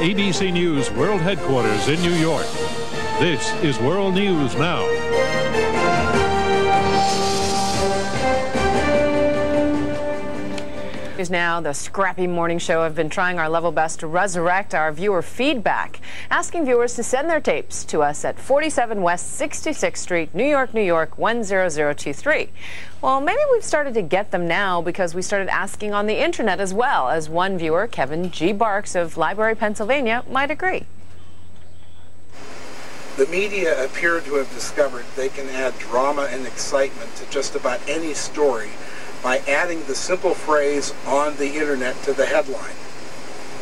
ABC News World Headquarters in New York, this is World News Now. Is now the scrappy morning show have been trying our level best to resurrect our viewer feedback, asking viewers to send their tapes to us at 47 West 66th Street, New York, New York 10023. Well, maybe we've started to get them now because we started asking on the internet as well, as one viewer, Kevin G. Barks of Library, Pennsylvania, might agree. The media appear to have discovered they can add drama and excitement to just about any story by adding the simple phrase "on the internet" to the headline.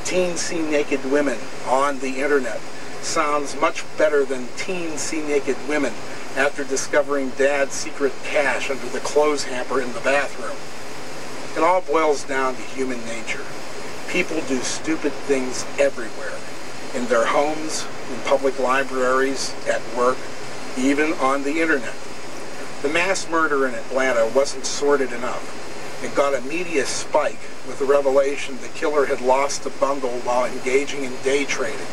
Teens see naked women on the internet sounds much better than teens see naked women after discovering dad's secret cache under the clothes hamper in the bathroom. It all boils down to human nature. People do stupid things everywhere. In their homes, in public libraries, at work, even on the internet. The mass murder in Atlanta wasn't sordid enough. It got a media spike with the revelation the killer had lost a bundle while engaging in day trading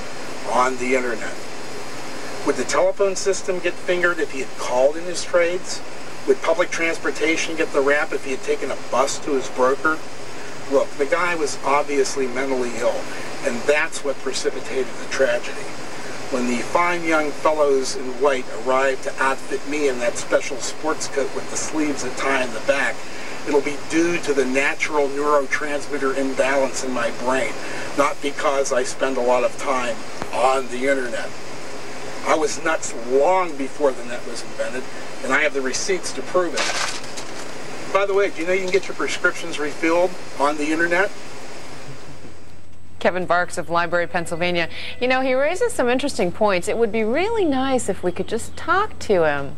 on the internet. Would the telephone system get fingered if he had called in his trades? Would public transportation get the rap if he had taken a bus to his broker? Look, the guy was obviously mentally ill, and that's what precipitated the tragedy. When the fine young fellows in white arrived to outfit me in that special sports coat with the sleeves that tie in the back, it'll be due to the natural neurotransmitter imbalance in my brain, not because I spend a lot of time on the internet. I was nuts long before the net was invented, and I have the receipts to prove it. By the way, do you know you can get your prescriptions refilled on the internet? Kevin Barks of Library, Pennsylvania. You know, he raises some interesting points. It would be really nice if we could just talk to him.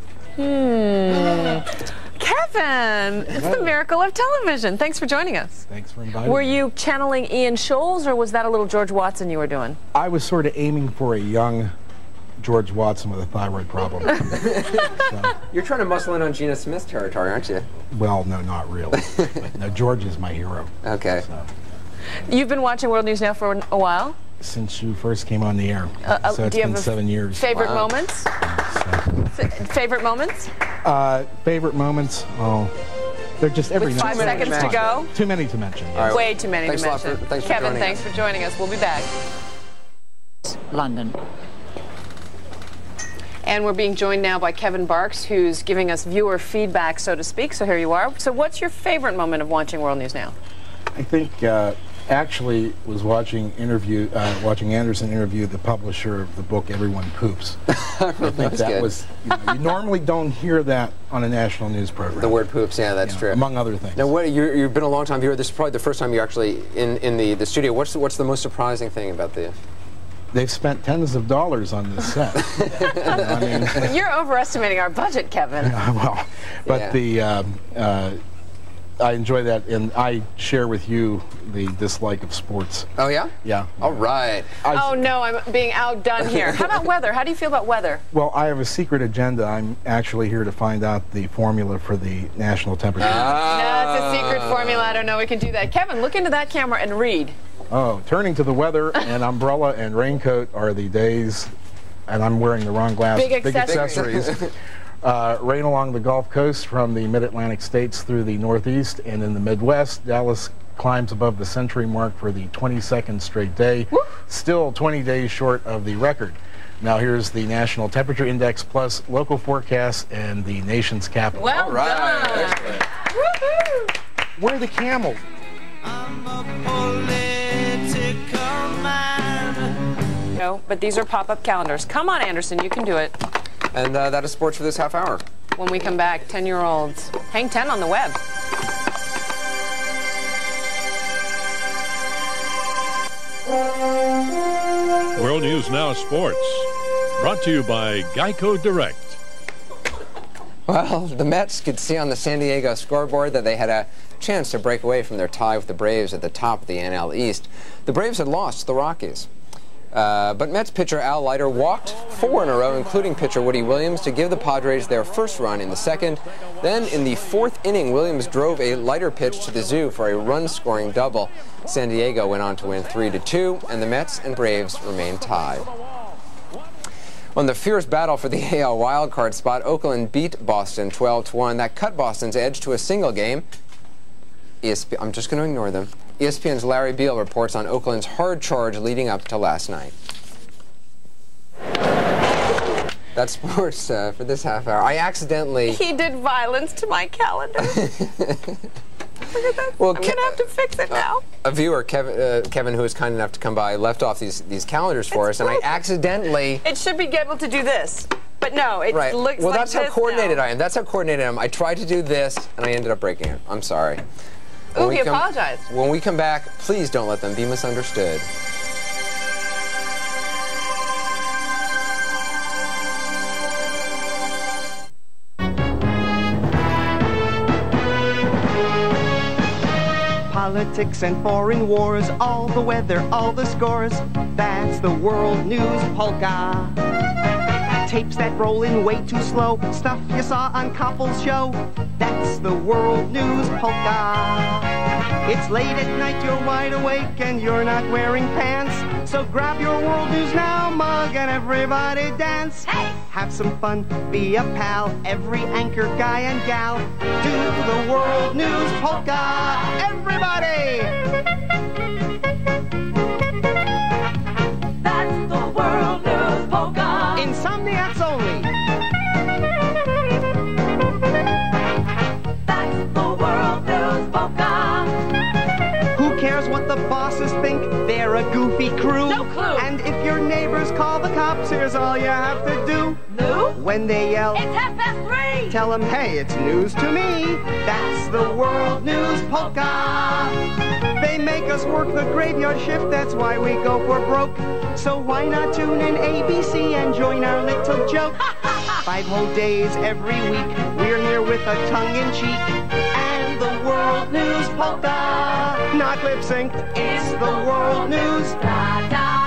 Kevin, it's the miracle of television. Thanks for joining us. Thanks for inviting me. Were you channeling Ian Scholes, or was that a little George Watson you were doing? I was sort of aiming for a young George Watson with a thyroid problem. So, you're trying to muscle in on Gina Smith territory, aren't you? well, no, not really. But, no, George is my hero. Okay. So, You've been watching World News Now for a while? since you first came on the air. So it's do you been have 7 years. Favorite moments? Favorite moments? Favorite moments? Oh, they're just every With night. 5 seconds to go? Too many to mention. Yes. Right. Way too many Thanks to mention. thanks for Kevin, joining thanks us. for joining us. We'll be back. London. And we're being joined now by Kevin Barks, who's giving us viewer feedback, so to speak. So here you are. So what's your favorite moment of watching World News Now? I think actually was watching Anderson interview the publisher of the book Everyone Poops. I think that was, you normally don't hear that on a national news program. The word poops, yeah, that's true. Among other things. Now, you've been a long time viewer. This is probably the first time you're actually in the studio. What's the most surprising thing about the? They've spent tens of dollars on this set. I mean, Well, you're overestimating our budget, Kevin. well, but Yeah. I enjoy that, and I share with you the dislike of sports. Oh yeah? Yeah. All right. Oh no, I'm being outdone here. How about weather? How do you feel about weather? Well, I have a secret agenda. I'm actually here to find out the formula for the national temperature. No, it's a secret formula. I don't know. We can do that. Kevin, look into that camera and read. Oh, turning to the weather, and umbrella and raincoat are the days, and I'm wearing the wrong glasses. Big accessories. Rain along the Gulf Coast from the mid-Atlantic states through the Northeast, and in the Midwest, Dallas climbs above the century mark for the 22nd straight day, still 20 days short of the record. Now here's the National Temperature Index plus local forecasts and the nation's capital. Well All right. done. Excellent. Woohoo! Where are the camels? No, but these are pop-up calendars. Come on, Anderson, you can do it. And that is sports for this half hour. When we come back, 10-year-olds. Hang 10 on the web. World News Now Sports, brought to you by Geico Direct. Well, the Mets could see on the San Diego scoreboard that they had a chance to break away from their tie with the Braves at the top of the NL East. The Braves had lost to the Rockies. But Mets pitcher Al Leiter walked 4 in a row, including pitcher Woody Williams, to give the Padres their first run in the second. Then, in the 4th inning, Williams drove a Leiter pitch to the zoo for a run-scoring double. San Diego went on to win 3-2, and the Mets and Braves remain tied. On the fierce battle for the AL wildcard spot, Oakland beat Boston 12-1. That cut Boston's edge to a single game. I'm just going to ignore them. ESPN's Larry Beal reports on Oakland's hard charge leading up to last night. That's sports for this half hour. I accidentally... He did violence to my calendar. Look at that. Well, I'm going to have to fix it now. A viewer, Kevin, who was kind enough to come by, left off these calendars for us, and I accidentally... It should be able to do this. But no, it looks like this. Well, that's how coordinated I am. That's how coordinated I am. I tried to do this, and I ended up breaking it. I'm sorry. Ooh, he apologized. When we come back, please don't let them be misunderstood. Politics and foreign wars, all the weather, all the scores. That's the World News Polka. Tapes that roll in way too slow, stuff you saw on Koppel's show. That's the World News Polka. It's late at night, you're wide awake, and you're not wearing pants. So grab your World News Now mug and everybody dance. Hey! Have some fun, be a pal, every anchor guy and gal. Do the World News Polka, everybody! That's the World News Polka. Insomniacs only. That's the World News Polka. Who cares what the bosses think? They're a goofy crew. No clue. And if your neighbors call the cops, here's all you have to do. No? When they yell, It's 3:30. tell them, hey, it's news to me. That's the World News Polka. They make us work the graveyard shift, that's why we go for broke. So why not tune in ABC and join our little joke? 5 whole days every week, we're here with a tongue-in-cheek. And the World News Polka, not lip-synced, it's the World News. Da, da.